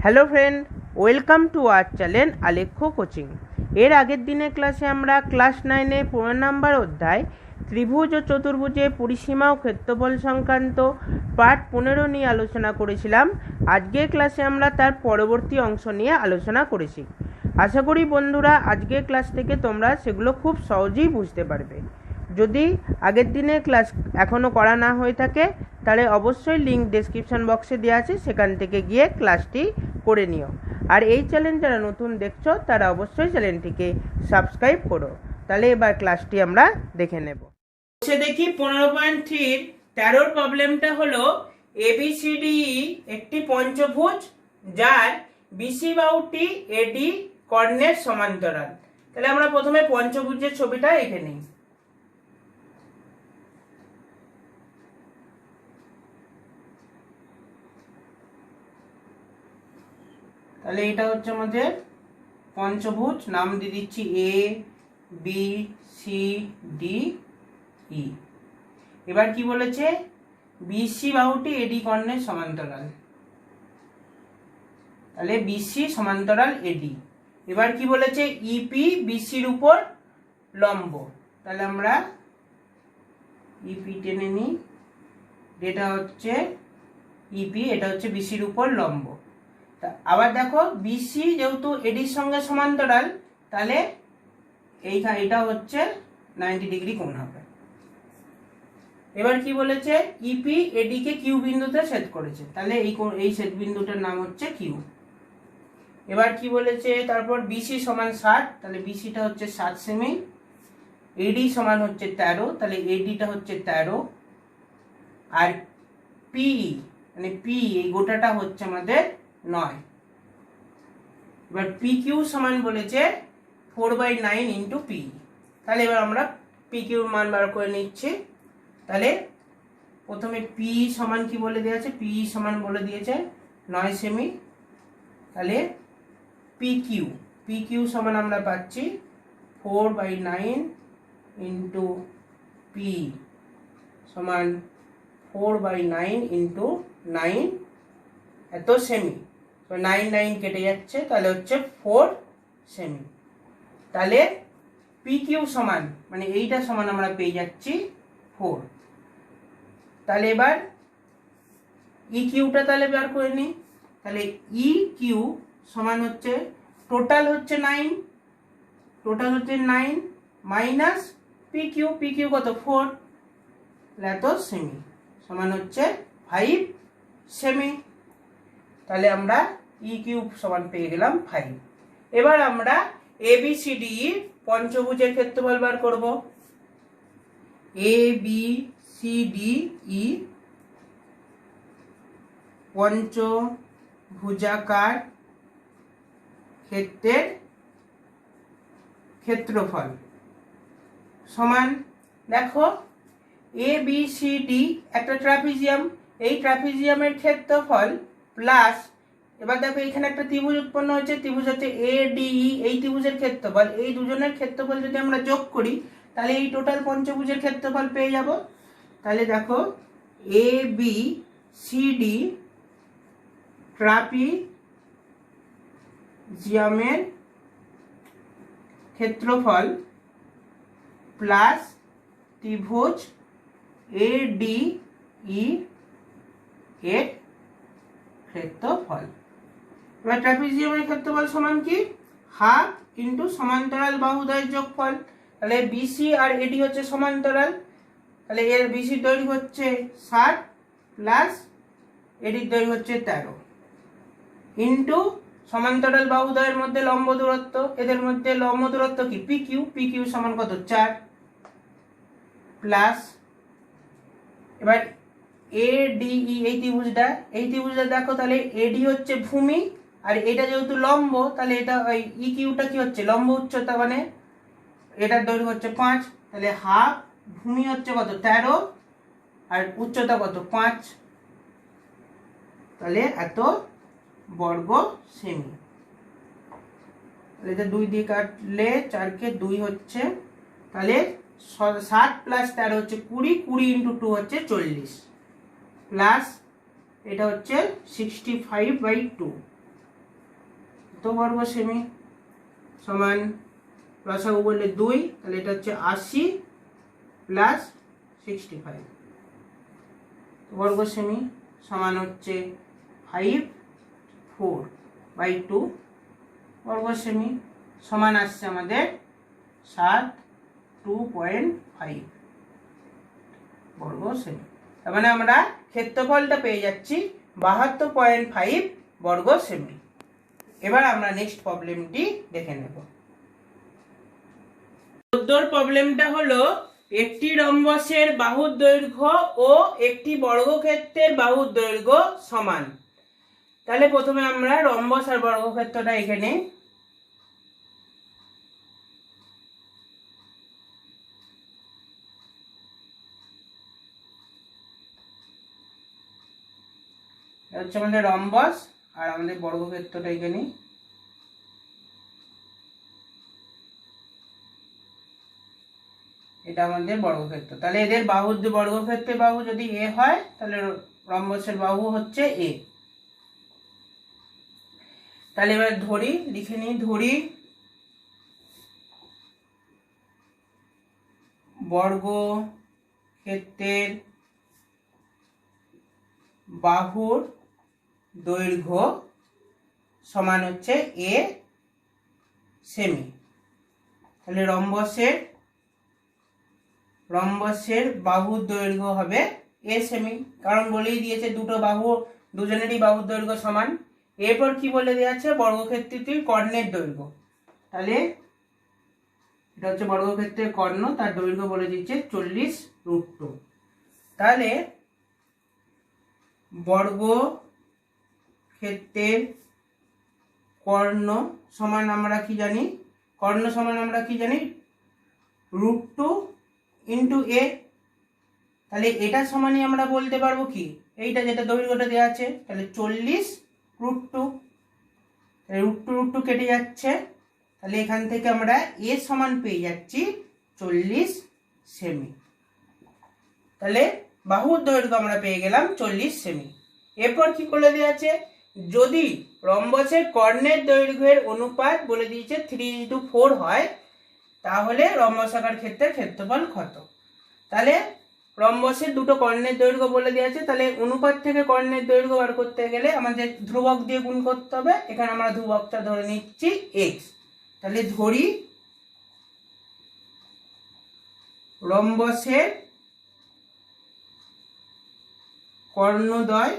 Hello friend, welcome to our channel Alekhya coaching. এর আগের দিনের ক্লাসে আমরা ক্লাস 9-এ 15 নম্বর অধ্যায় ত্রিভুজ ও চতুর্ভুজে পরিসীমা ও ক্ষেত্রফল সংক্রান্ত পার্ট 15 নিয়ে আলোচনা করেছিলাম। আজকের ক্লাসে আমরা তার পরবর্তী অংশ নিয়ে আলোচনা করেছি। আশা করি বন্ধুরা আজকের ক্লাস থেকে তোমরা সেগুলো খুব সহজেই বুঝতে পারবে। যদি আগের দিনের ক্লাস এখনও করা না হয়ে থাকে তাহলে অবশ্যই লিঙ্ক ডেসক্রিপশন বক্সে দেওয়া আছে, সেখান থেকে গিয়ে ক্লাসটি করে নিও। আর এই চ্যানেল যারা নতুন দেখছো তারা অবশ্যই চ্যানেলটিকে সাবস্ক্রাইব করো। তাহলে এবার ক্লাসটি আমরা দেখে নেব। দেখি 15.3 13 প্রবলেমটা হলো ABCDE একটি পঞ্চভুজ যার বিসি বাহুটি এডি কর্ণের সমান্তরাল। তাহলে আমরা প্রথমে পঞ্চভুজের ছবিটা এঁকে নিই। তাহলে এটা হচ্ছে আমাদের পঞ্চভুজ, নাম দিয়ে দিচ্ছি A B C D E. এবার কি বলেছে, বিসি বাহুটি এডি কর্ণের সমান্তরাল। তাহলে বিসি সমান্তরাল এডি। এবার কি বলেছে, ইপি বিসির উপর লম্ব। তাহলে আমরা ইপি টেনে নিই, এটা হচ্ছে ইপি, এটা হচ্ছে বিসির উপর লম্ব। আবার দেখো বিসি যেহেতু এডির সঙ্গে সমান্তরাল, তাহলে এটা হচ্ছে 90 ডিগ্রি কোণ হবে। এবার কি বলেছে, ইপি এডিকে কিউ বিন্দুতে ছেদ করেছে, তাহলে এই ছেদ বিন্দুটার নাম হচ্ছে কিউ। এবার কি বলেছে, তারপর বিসি সমান 60, তাহলে বিসিটা হচ্ছে 60 সেমি। এডি সমান হচ্ছে 13, তাহলে এডিটা হচ্ছে 13। আর পিই মানে পি এই গোটাটা হচ্ছে আমাদের 9। এবার পি কিউ সমান বলেছে 4/9 ইন্টু পি। তাহলে এবার আমরা পি কিউর মান বার করে নিচ্ছি। তাহলে প্রথমে পি সমান কি বলে দিয়েছে, পি সমান বলে দিয়েছে 9 সেমি। তাহলে পি কিউ সমান আমরা পাচ্ছি 4/9 ইন্টু পি সমান 4/9 ইন্টু 9 এত সেমি। 9 কেটে যাচ্ছে, তাহলে হচ্ছে 4 সেমি। তাহলে পি কিউ সমান মানে এইটা সমান আমরা পেয়ে যাচ্ছি 4। তাহলে এবার ই কিউটা তাহলে বার করে নিই। তাহলে ই কিউ সমান হচ্ছে টোটাল হচ্ছে 9 মাইনাস পি কিউ কত 4, এত সেমি সমান হচ্ছে 5 সেমি। তাহলে আমরা ই কিউব সমান পেয়ে গেলাম 5। এবার আমরা ABCDE পঞ্চভুজের ক্ষেত্রফল বার করব। ABCDE পঞ্চভুজাকার ক্ষেত্রের ক্ষেত্রফল সমান, দেখো ABCD একটা ট্রাপিজিয়াম, এই ট্রাপিজিয়ামের ক্ষেত্রফল প্লাস, এবার দেখো এখানে একটা ত্রিভুজ উৎপন্ন হয়েছে, ত্রিভুজ হচ্ছে ADE, এই ত্রিভুজের ক্ষেত্রফল, এই দুজনের ক্ষেত্রফল যদি আমরা যোগ করি তাহলে এই টোটাল পঞ্চভুজের ক্ষেত্রফল পেয়ে যাব। তাহলে দেখো ABCD ট্রাপিজিয়ামের ক্ষেত্রফল প্লাস ত্রিভুজ ADE এর ক্ষেত্রফল। এবার ট্রাপিজিয়ামের ক্ষেত্রফল সমান কি, হাফ ইন্টু সমান্তরাল বাহুদ্বয়ের যোগফল। তাহলে বিসি আর এডি হচ্ছে সমান্তরাল, তাহলে এর বিসির দৈর্ঘ্য হচ্ছে 60 প্লাস এডির দৈর্ঘ্য হচ্ছে 13 ইন্টু সমান্তরাল বাহুদ্বয়ের মধ্যে লম্ব দূরত্ব, এদের মধ্যে লম্ব দূরত্ব কি পি কিউ সমান কত 4 প্লাস, এবার ADE এই ত্রিভুজটা দেখো, তাহলে এডি হচ্ছে ভূমি আর এটা যেহেতু লম্ব, তাহলে এটা ওই ই কিউটা কি হচ্ছে লম্ব উচ্চতা, মানে এটার দৈর্ঘ্য হচ্ছে 5, তাহলে হাফ ভূমি হচ্ছে কত 13 আর উচ্চতা কত 5, তাহলে এত বর্গ সেমি। তাহলে এটা 2 দিয়ে কাটলে 4 কে 2 হচ্ছে, তাহলে 60 প্লাস 13 হচ্ছে 20 ইন্টু 2 হচ্ছে 40 প্লাস এটা হচ্ছে 65/2 বর্গ সেমি সমান লসাগু বললে 2, তাহলে এটা হচ্ছে 80 প্লাস 65 বর্গ সেমি সমান হচ্ছে 5/4/2 বর্গ সেমি সমান আসছে আমাদের 2.5 বর্গ সেমি। তার মানে আমরা ক্ষেত্রফলটা পেয়ে যাচ্ছি 72.5 বর্গ সেমি। এবার আমরা নেক্সট প্রবলেমটি দেখে নেব। 14 প্রবলেমটা হলো একটি রম্বসের বাহুর দৈর্ঘ্য ও একটি বর্গক্ষেত্রের বাহুর দৈর্ঘ্য সমান। তাহলে প্রথমে আমরা রম্বস আর বর্গক্ষেত্রটা এখানে হচ্ছে আমাদের রম্বস আর আমাদের বর্গক্ষেত্রটা এখানে এটা আমাদের বর্গক্ষেত্র। তাহলে এদের বাহুর বর্গক্ষেত্রের বাহু যদি এ হয় তাহলে রম্বসের বাহু হচ্ছে এ। তাহলে এবার ধরি, লিখে নিই, ধরি বর্গক্ষেত্রের বাহুর দৈর্ঘ্য সমান হচ্ছে এ সেমি। তাহলে রম্বসের বাহুর দৈর্ঘ্য হবে এ সেমি, কারণ বলেই দিয়েছে দুজনেরই বাহুর দৈর্ঘ্য সমান। এরপর কি বলে দেওয়া আছে, বর্গক্ষেত্রটির কর্ণের দৈর্ঘ্য। তাহলে এটা হচ্ছে বর্গক্ষেত্রের কর্ণ, তার দৈর্ঘ্য বলে দিচ্ছে 40√2। তাহলে বর্গক্ষেত্রের কর্ণ সমান আমরা কি জানি, √2 ইন্টু এ। তাহলে এটা সমানই আমরা বলতে পারবো কি, এইটা যেটা দৈর্ঘ্যটা দেওয়া আছে, তাহলে 40√2, √2 কেটে যাচ্ছে। তাহলে এখান থেকে আমরা এ সমান পেয়ে যাচ্ছি 40 সেমি। তাহলে বাহুর দৈর্ঘ্য আমরা পেয়ে গেলাম 40 সেমি। এরপর কি বলে দেওয়া আছে, যদি রম্বসের কর্ণের দৈর্ঘ্যের অনুপাত বলে দিয়েছে 3:4 হয়, তাহলে রম্বসাকার ক্ষেত্রের ক্ষেত্রফল কত। তাহলে রম্বসের দুটো কর্ণের দৈর্ঘ্য বলে দেওয়া আছে, তাহলে অনুপাত থেকে কর্ণের দৈর্ঘ্য বার করতে গেলে আমাদের ধ্রুবক দিয়ে গুণ করতে হবে। এখানে আমরা ধ্রুবকটা ধরে নিচ্ছি x। তাহলে ধরি রম্বসের কর্ণদ্বয়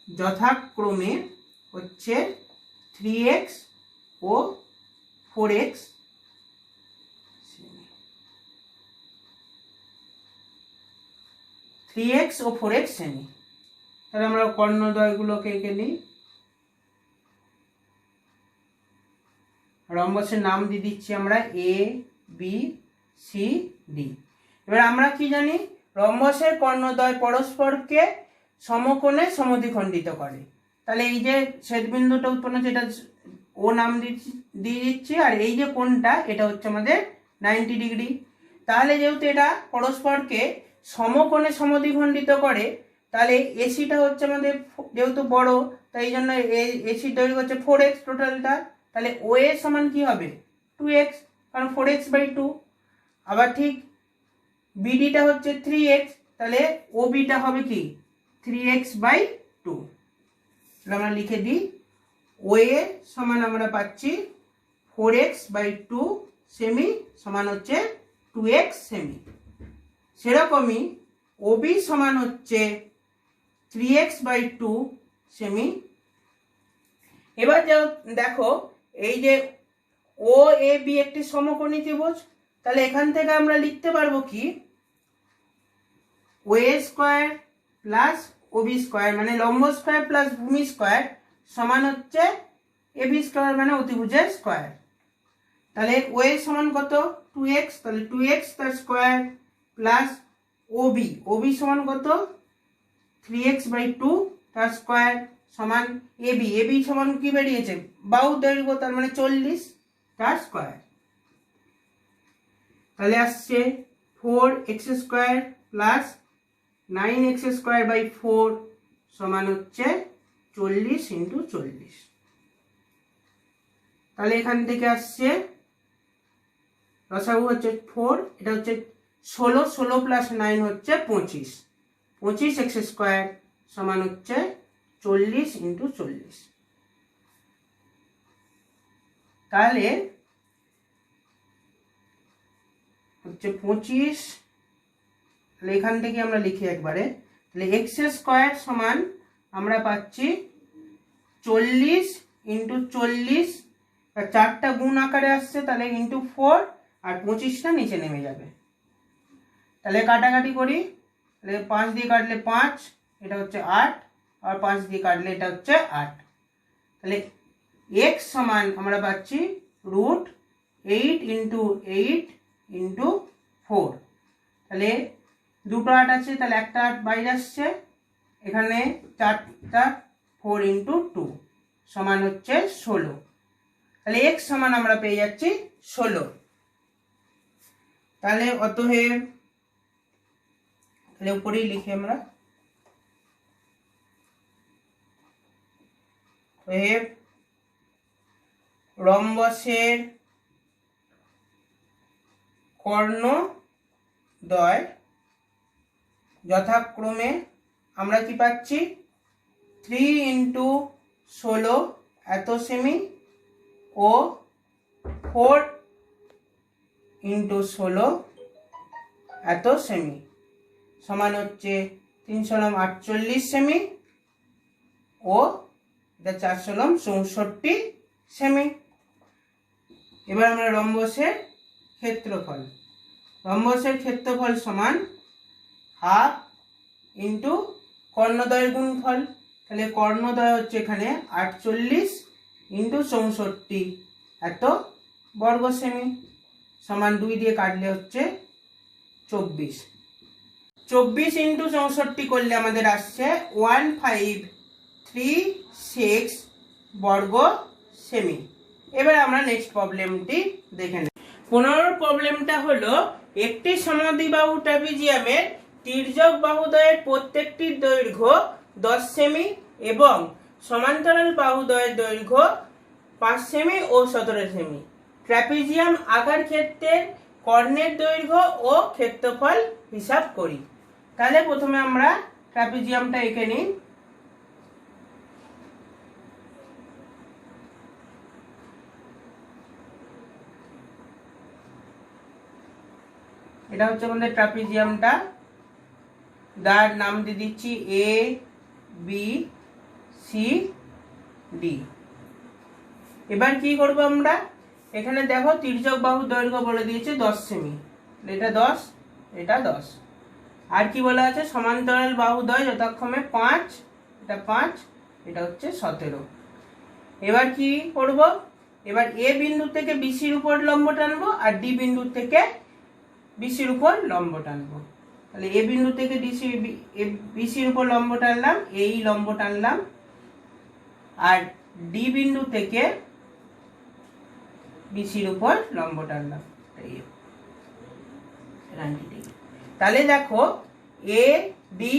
যথাক্রমে হচ্ছে 3x ও 4x, 3x ও 4x সেমি। তাহলে আমরা কর্ণদ্বয়গুলোকে এঁকে নিই। রম্বসের নাম দিয়ে দিচ্ছি আমরা A B C D। এবার আমরা কি জানি, রম্বসের কর্ণদ্বয় পরস্পরকে সমকোণে সমদ্বিখণ্ডিত করে। তাহলে এই যে ছেদবিন্দুটা উৎপন্ন হচ্ছে, এটা ও নাম দিয়ে দিচ্ছি, আর এই যে কোণটা এটা হচ্ছে আমাদের 90 ডিগ্রি। তাহলে যেহেতু এটা পরস্পরকে সমকোণে সমদ্বিখণ্ডিত করে, তাহলে এসিটা হচ্ছে আমাদের যেহেতু বড়, তাই এই জন্য এসির দৈর্ঘ্য হচ্ছে 4x টোটালটা। তাহলে ও এর সমান কি হবে 2x, কারণ 4x/2। আবার ঠিক বিডিটা হচ্ছে 3x, তাহলে ও বিটা হবে কি 3x/2। আমরা লিখে দিই, ও এ সমান আমরা পাচ্ছি 4x/2 সেমি সমান হচ্ছে 2x সেমি। সেরকমই ওবি সমান হচ্ছে 3x/2 সেমি। এবার দেখো এই যে ও এ বি একটি সমকোণী ত্রিভুজ, তাহলে এখান থেকে আমরা লিখতে পারবো কি, ও এ স্কয়ার প্লাস ওবি স্কয়ার মানে লম্ব স্কয়ার প্লাস ভূমি স্কয়ার সমান হচ্ছে এ বি স্কয়ার মানে অতিভুজের স্কয়ার। তাহলে ও এ সমান কত 2x, তাহলে 2x তার স্কয়ার প্লাস ওবি সমান কত 3x/2 তার স্কয়ার সমান এবি সমান কি বেরিয়েছে বাহু দৈর্ঘ্য, তার মানে 40 তার স্কয়ার। তাহলে আসছে 4x² প্লাস 9x² বাই 4 সমান হচ্ছে 40 ইন্টু 40। তাহলে এখান থেকে আসছে লসাগু হচ্ছে 4, এটা হচ্ছে 16, 16 প্লাস 9 হচ্ছে 25, 25 এক্স স্কোয়ার সমান হচ্ছে 40 ইন্টু 40। তাহলে হচ্ছে 25, তাহলে এখান থেকে আমরা লিখি একবারে, তাহলে এক্স স্কোয়ার সমান আমরা পাচ্ছি 40 ইন্টু 40, 4টা গুণ আকারে আসছে, তাহলে ইন্টু 4, আর 25টা নিচে নেমে যাবে। তাহলে কাটাকাটি করি, তাহলে 5 দিয়ে কাটলে 5, এটা হচ্ছে 8, আর 5 দিয়ে কাটলে এটা হচ্ছে 8। তাহলে x সমান আমরা পাচ্ছি √8 ইন্টু 8 ইন্টু 4। তাহলে দুটো 8 আছে, তাহলে একটা 8 বাইরে আসছে, এখানে 4টা 4 ইন্টু 2 সমান হচ্ছে 16। তাহলে x সমান আমরা পেয়ে যাচ্ছি 16। তাহলে অতএব, তাহলে উপরেই লিখি আমরা, অতএব রম্বসের কর্ণদ্বয় যথাক্রমে আমরা কি পাচ্ছি 3 ইন্টু 16 এত সেমি ও 4 ইন্টু 16 এত সেমি সমান হচ্ছে 348 সেমি ও এটা 464 সেমি। এবার আমরা রম্বসের ক্ষেত্রফল, রম্বসের ক্ষেত্রফল সমান হাফ ইন্টু কর্ণদ্বয়ের গুণফল। তাহলে কর্ণদ্বয় হচ্ছে এখানে 48 ইন্টু 64 এত বর্গ সেমি সমান 2 দিয়ে কাটলে হচ্ছে 24। 24 ইন্টু 64 করলে আমাদের আসছে 1536 বর্গ সেমি। এবার আমরা নেক্সট প্রবলেমটি দেখে নেব। 15 প্রবলেমটা হলো একটি সমদ্বিবাহু ট্রাপিজিয়ামের তির্যক বাহুদ্বয়ের প্রত্যেকটির দৈর্ঘ্য 10 সেমি এবং সমান্তরাল বাহুদ্বয়ের দৈর্ঘ্য 5 সেমি ও 17 সেমি। ট্রাপিজিয়াম আকার ক্ষেত্রের কর্ণের দৈর্ঘ্য ও ক্ষেত্রফল হিসাব করি। তাহলে প্রথমে আমরা ট্রাপিজিয়ামটা এঁকে নিই। এটা হচ্ছে আমাদের ট্রাপিজিয়ামটা, যার নাম দিয়ে দিচ্ছি এ বি সি ডি। এবার কি করব আমরা, এখানে দেখো তির্যক বাহু দৈর্ঘ্য বলে দিয়েছে 10 সেমি, এটা 10, এটা 10। আর কি বলা আছে, সমান্তরাল বাহুদ্বয় যথাক্রমে 5, এটা 5, এটা হচ্ছে 17। এবার কি করব, এবার এ বিন্দু থেকে বিসির উপর লম্ব টানবো আর ডি বিন্দু থেকে বিসির উপর লম্ব টানবো। তাহলে এ বিন্দু থেকে বিসির উপর লম্ব টানলাম, এই লম্ব টানলাম, আর ডি বিন্দু থেকে বিসির উপর লম্ব টানলাম। তাহলে দেখো এ ডি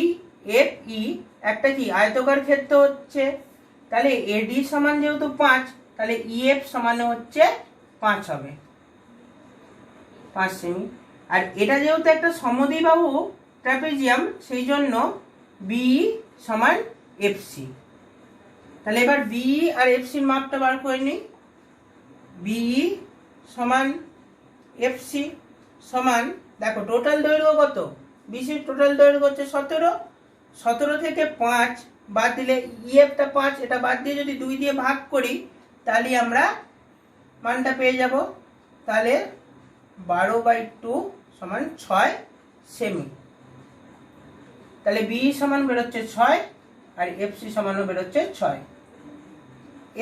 এফ ই একটা কি আয়তকার ক্ষেত্র হচ্ছে, তাহলে এডি সমান যেহেতু 5, তাহলে ইএফ সমান হচ্ছে 5 হবে, 5 সেমি। আর এটা যেহেতু একটা সমদ্বিবাহু ট্রাপিজিয়াম, সেই জন্য বিই সমান এফসি। তাহলে এবার বিই আর এফসির মাপটা বার করে নিই। বিই সমান এফসি সমান, দেখো টোটাল দৈর্ঘ্য কত, বিসির টোটাল দৈর্ঘ্য হচ্ছে 17, 17 থেকে 5 বাদ দিলে ইএফটা 5, এটা বাদ দিয়ে যদি 2 দিয়ে ভাগ করি তাহলে আমরা মানটা পেয়ে যাব। তাহলে 12/2 সমান 6 সেমি। তাহলে বি সমান বেরোচ্ছে 6 আর এফসি সমানও বেরোচ্ছে 6।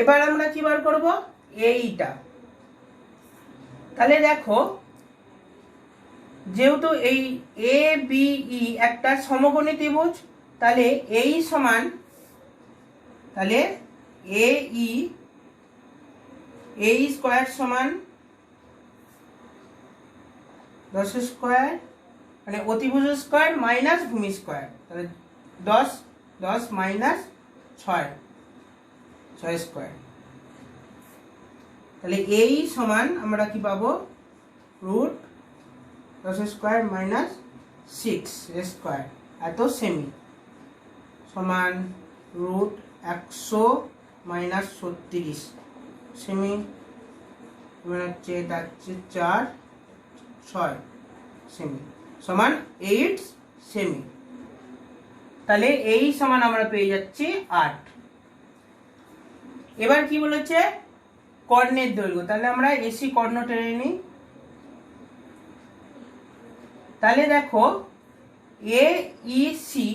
এবার আমরা কি বার করব, এইটা। তাহলে দেখো যেহেতু এই এ বি ই একটা সমকোণী ত্রিভুজ, তাহলে এই সমান, তাহলে এ ই স্কোয়ার সমান 10 স্কোয়ার, মানে অতিভুজ স্কোয়ার মাইনাস ভূমি স্কোয়ার, তাহলে 10 10 মাইনাস 6 6 স্কয়ার। তাহলে এই সমান আমরা কি পাবো, রুট 10 স্কয়ার মাইনাস 6 স্কয়ার এত সেমি সমান রুট 100 মাইনাস 36 সেমি, মানে হচ্ছে এটা হচ্ছে 4 6 সেমি সমান 8 সেমি। তাহলে এই সমান আমরা পেয়ে যাচ্ছি 8। এবার কি বলেছে, কর্ণের দৈর্ঘ্য। তাহলে আমরা এসি কর্ণ টেনে নিই। তাহলে দেখো এ ই সি,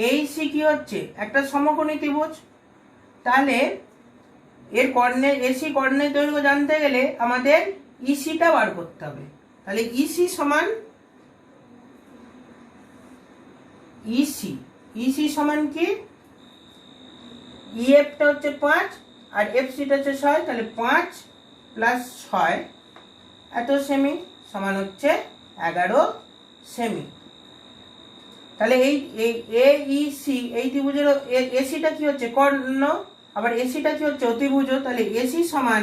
এই সি কি হচ্ছে একটা সমকোণী ত্রিভুজ। তাহলে এর কর্ণের এসি কর্ণের দৈর্ঘ্য জানতে গেলে আমাদের ইসিটা বার করতে হবে। তাহলে ইসি সমান ইসি, ইসি সমান কি, ইএফটা হচ্ছে 5 আর এফসিটা হচ্ছে 6। তাহলে 5 প্লাস 6 এত সেমি সমান হচ্ছে 11 সেমি। তাহলে এই এ ই সি এই ত্রিভুজের এসিটা কি হচ্ছে কর্ণ, আবার এসিটা কি হচ্ছে অতিভুজ। তাহলে এসি সমান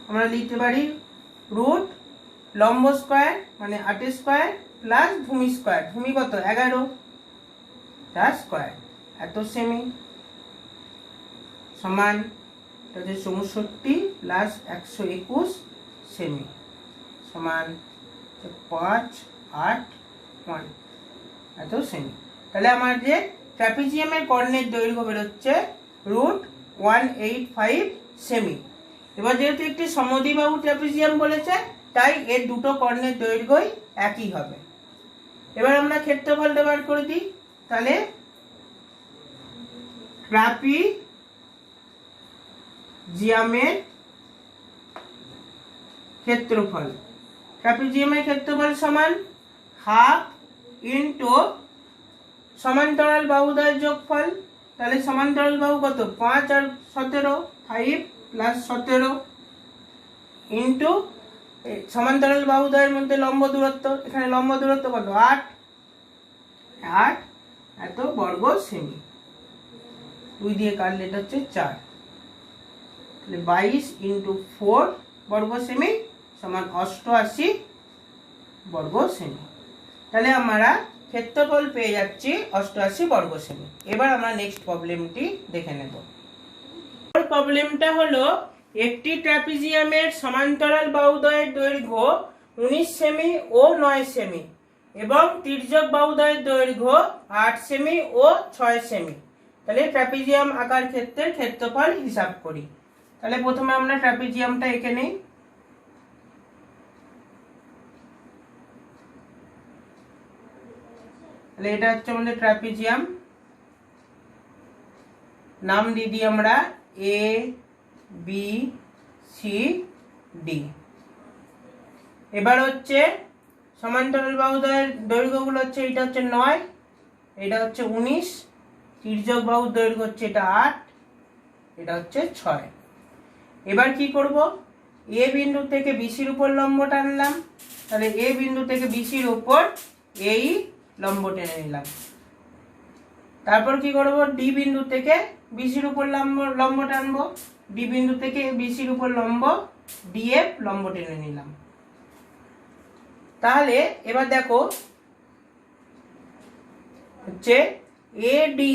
আমরা লিখতে পারি রুট লম্ব স্কয়ার মানে 8 স্কয়ার প্লাস ভূমি স্কয়ার, ভূমি কত 11 তার স্কয়ার এত সেমি সমান 64 প্লাস 121 সেমি সমান 5 8 1 এত সেমি। তাহলে আমার যে ট্রাপিজিয়ামের কর্ণের দৈর্ঘ্য বেরোচ্ছে রুট 185 সেমি। এবার যেহেতু একটি সমদ্বিবাহু ট্রাপিজিয়াম বলেছে, তাই এর দুটো কর্ণের দৈর্ঘ্যই একই হবে। এবার আমরা ক্ষেত্রফলটা বার করে দিই। তাহলে ট্রাপিজিয়ামের ক্ষেত্রফল, ট্রাপিজিয়ামের ক্ষেত্রফল সমান হাফ ইন্টু সমান্তরাল বাহুদ্বয়ের যোগফল। তাহলে সমান্তরাল বাহু কত 5 আর 17, 5 প্লাস 17 ইন্টু সমান্তরাল বাহুদ্বয়ের মধ্যে লম্ব দূরত্ব, এখানে লম্ব দূরত্ব কত 8 এত বর্গ সেমি। 2 দিয়ে কাটলে এটা হচ্ছে 4। তাহলে 22 ইন্টু 4 বর্গ সেমি সমান 88 বর্গ সেমি। তাহলে আমরা ক্ষেত্রফল পেয়ে যাচ্ছি 88 বর্গ সেমি। এবার আমরা নেক্সট প্রবলেমটি দেখে নেব। প্রবলেমটা হলো একটি ট্রাপিজিয়ামের সমান্তরাল বাহুদ্বয়ের দৈর্ঘ্য 19 সেমি ও 9 সেমি এবং তির্যক বাহুদ্বয়ের দৈর্ঘ্য 8 সেমি ও 6 সেমি। তাহলে ট্রাপিজিয়াম আকার ক্ষেত্রের ক্ষেত্রফল হিসাব করি। তাহলে প্রথমে আমরা ট্রাপিজিয়ামটা এঁকে নিই। তাহলে এটা হচ্ছে আমাদের ট্রাপিজিয়াম, নাম দিয়ে দিই আমরা এ বি সি ডি। এবার হচ্ছে সমান্তরাল বাহুদ্বয়ের দৈর্ঘ্যগুলো হচ্ছে এটা হচ্ছে 9, এটা হচ্ছে 19, তির্যক বাহুর দৈর্ঘ্য হচ্ছে এটা 8, এটা হচ্ছে 6। এবার কি করব, এ বিন্দু থেকে বিসির উপর লম্ব টানলাম। তাহলে এ বিন্দু থেকে বিসির উপর এই লম্ব টেনে নিলাম। তারপর কি করব, ডি বিন্দু থেকে বিসির উপর লম্ব টানবো। ডি বিন্দু থেকে বিসির উপর লম্ব ডিএফ লম্ব টেনে নিলাম। তাহলে এবার দেখো হচ্ছে এডি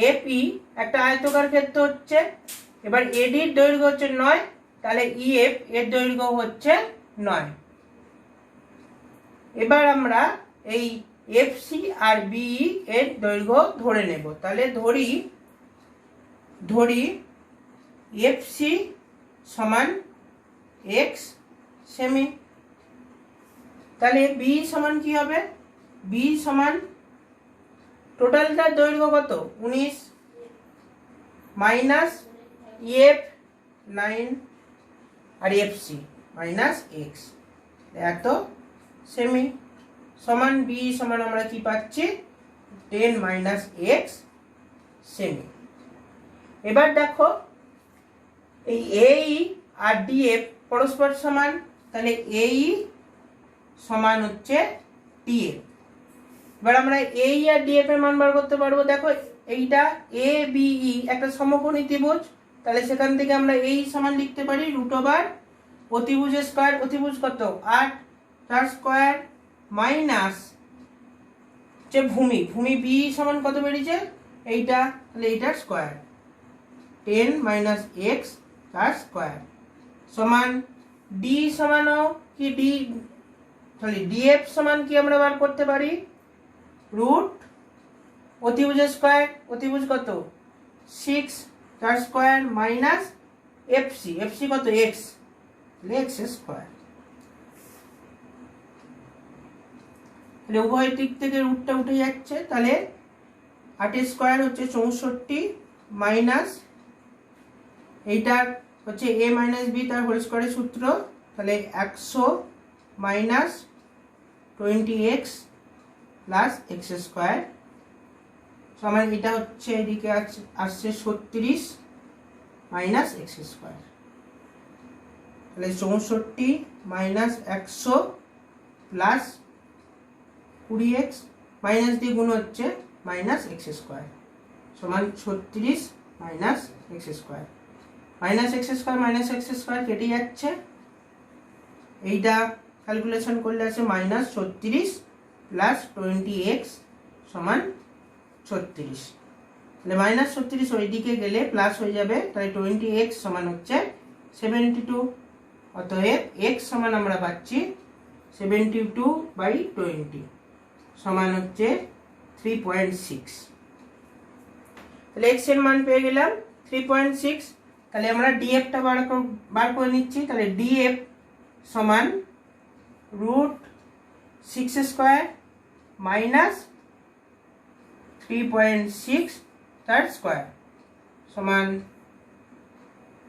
এপি একটা আয়তকার ক্ষেত্র হচ্ছে। এবার এডির দৈর্ঘ্য হচ্ছে 9, তাহলে ইএফ এর দৈর্ঘ্য হচ্ছে 9। এবার আমরা এই এফসি আর বিই এর দৈর্ঘ্য ধরে নেব। তাহলে ধরি এফসি সমান এক্স সেমি। তাহলে বি সমান কি হবে, বি সমান টোটালটার দৈর্ঘ্য কত 19 মাইনাস ইএফ 9 আর এফসি মাইনাস এক্স এত সেমি সমান বি সমান আমরা কি পাচ্ছি 10 মাইনাস এক্স সেমি। এবার দেখো এই এই আর ডিএফ পরস্পর সমান, তাহলে এই সমান হচ্ছে ডিএফ। এবার আমরা এই আর ডিএফ এর মান বার করতে পারবো। দেখো এইটা এ বি ই একটা সমকোণী ত্রিভুজ, তাহলে সেখান থেকে আমরা এই সমান লিখতে পারি রুট ওভার অতিভুজ স্কয়ার, অতিভুজ কত 8 তার স্কয়ার মাইনাস যে ভূমি, ভূমি বি সমান কত বেরিয়েছে এইটা, তাহলে এইটার স্কয়ার 10 মাইনাস এক্স তার স্কয়ার সমান ডি সমানও কি ডি, তাহলে ডিএফ সমান কি আমরা বার করতে পারি রুট অতিভুজ স্কয়ার, অতিভুজ কত 6 তার স্কয়ার মাইনাস এফসি, এফসি কত এক্স, তাহলে এক্স স্কয়ার। তাহলে উভয় দিক থেকে রুটটা উঠে যাচ্ছে, তাহলে 8 স্কয়ার হচ্ছে 64 মাইনাস এইটার হচ্ছে এ মাইনাস বি তার হোল স্কয়ারের সূত্র, তাহলে 100 minus 20x plus x square সমান এটা হচ্ছে এদিকে আসছে 36 মাইনাস এক্স স্কয়ার, তাহলে 64 মাইনাস 100 প্লাস 20x মাইনাস দিয়ে গুণ হচ্ছে মাইনাস এক্স স্কয়ার সমান 36 minus x square, minus x square কেটে যাচ্ছে, এইটা ক্যালকুলেশন করলে আছে মাইনাস 36 প্লাস 20x সমান 36, তাহলে মাইনাস 36 ওইদিকে গেলে প্লাস হয়ে যাবে, তাহলে 20x সমান হচ্ছে 72, অতএব x সমান আমরা পাচ্ছি 72/20 সমান হচ্ছে 3.6, তাহলে x এর মান পেয়ে গেলাম 3.6, তাহলে আমরা df টা বার করে নিচ্ছি, তাহলে df সমান রুট 6 স্কয়ার মাইনাস 3.6 তার স্কয়ার সমান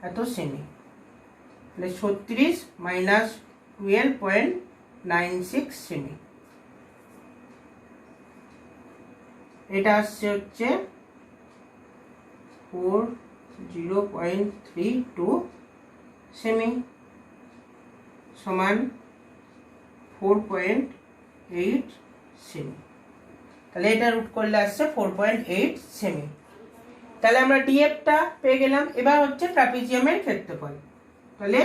এত সেমি, তাহলে 36 মাইনাস 12.96 সেমি, এটা আসছে হচ্ছে 0.32 সেমি সমান 4.8 সেমি, তাহলে এটা রুট করলে আসছে 4.8 সেমি, তাহলে আমরা ডিএফটা পেয়ে গেলাম। এবার হচ্ছে ট্রাপিজিয়ামের ক্ষেত্রফল, তাহলে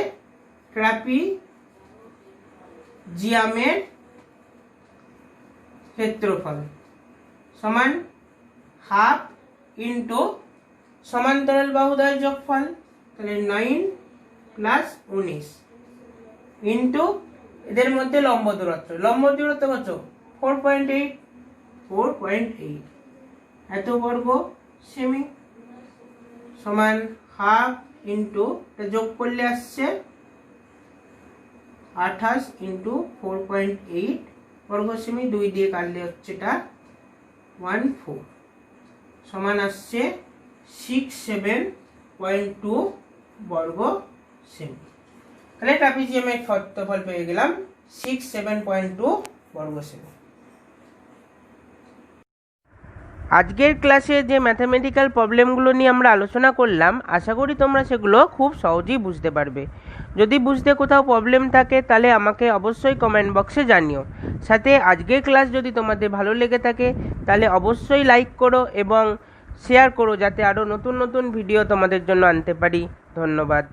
ট্রাপিজিয়ামের ক্ষেত্রফল সমান হাফ ইন্টু সমান্তরাল বাহুদ্বয়ের যোগফল, তাহলে 9 প্লাস 19 ইন্টু এদের মধ্যে লম্ব দূরত্ব, লম্ব দূরত্ব কত 4.8 এত বর্গ সেমি সমান হাফ ইন্টু যোগ করলে আসছে 28 ইন্টু 4.8 বর্গ সেমি, 2 দিয়ে কাটলে হচ্ছে এটা 14 সমান আসছে 67.2 বর্গ সেমি, তাহলে ট্রাপিজিয়ামের ক্ষেত্রফল পেয়ে গেলাম 67.2 বর্গ সেমি। আজকের ক্লাসে যে ম্যাথামেটিক্যাল প্রবলেমগুলো নিয়ে আমরা আলোচনা করলাম, আশা করি তোমরা সেগুলো খুব সহজেই বুঝতে পারবে। যদি বুঝতে কোথাও প্রবলেম থাকে তাহলে আমাকে অবশ্যই কমেন্ট বক্সে জানিও। সাথে আজকের ক্লাস যদি তোমাদের ভালো লেগে থাকে তাহলে অবশ্যই লাইক করো এবং শেয়ার করো, যাতে আরও নতুন নতুন ভিডিও তোমাদের জন্য আনতে পারি। ধন্যবাদ।